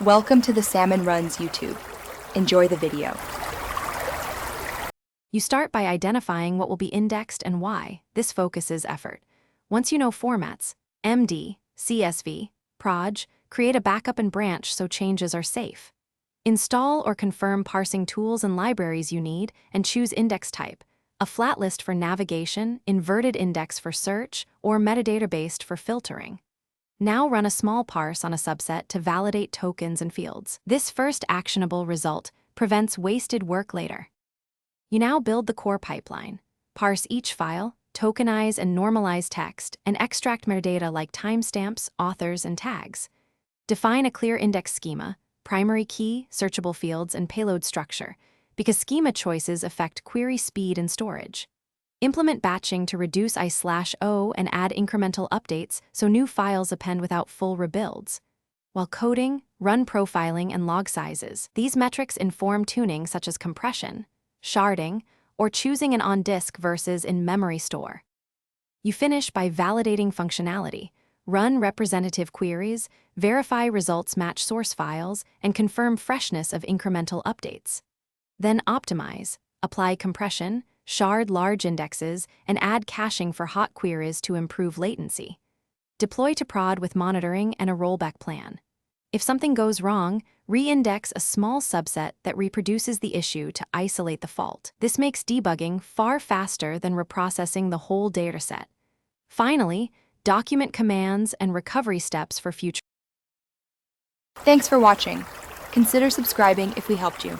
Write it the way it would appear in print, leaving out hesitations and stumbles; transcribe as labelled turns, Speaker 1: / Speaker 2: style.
Speaker 1: Welcome to the Salmon Runs YouTube. Enjoy the video.
Speaker 2: You start by identifying what will be indexed and why. This focuses effort. Once you know formats, MD, CSV, Proj, create a backup and branch so changes are safe. Install or confirm parsing tools and libraries you need and choose index type, a flat list for navigation, inverted index for search, or metadata-based for filtering. Now run a small parse on a subset to validate tokens and fields. This first actionable result prevents wasted work later. You now build the core pipeline. Parse each file, tokenize and normalize text, and extract metadata like timestamps, authors, and tags. Define a clear index schema, primary key, searchable fields, and payload structure, because schema choices affect query speed and storage. Implement batching to reduce I/O and add incremental updates so new files append without full rebuilds. While coding, run profiling and log sizes. These metrics inform tuning such as compression, sharding, or choosing an on-disk versus in-memory store. You finish by validating functionality. Run representative queries, verify results match source files, and confirm freshness of incremental updates. Then optimize, apply compression, shard large indexes, and add caching for hot queries to improve latency. Deploy to prod with monitoring and a rollback plan. If something goes wrong, re-index a small subset that reproduces the issue to isolate the fault. This makes debugging far faster than reprocessing the whole dataset. Finally, document commands and recovery steps for future.
Speaker 1: Thanks for watching. Consider subscribing if we helped you.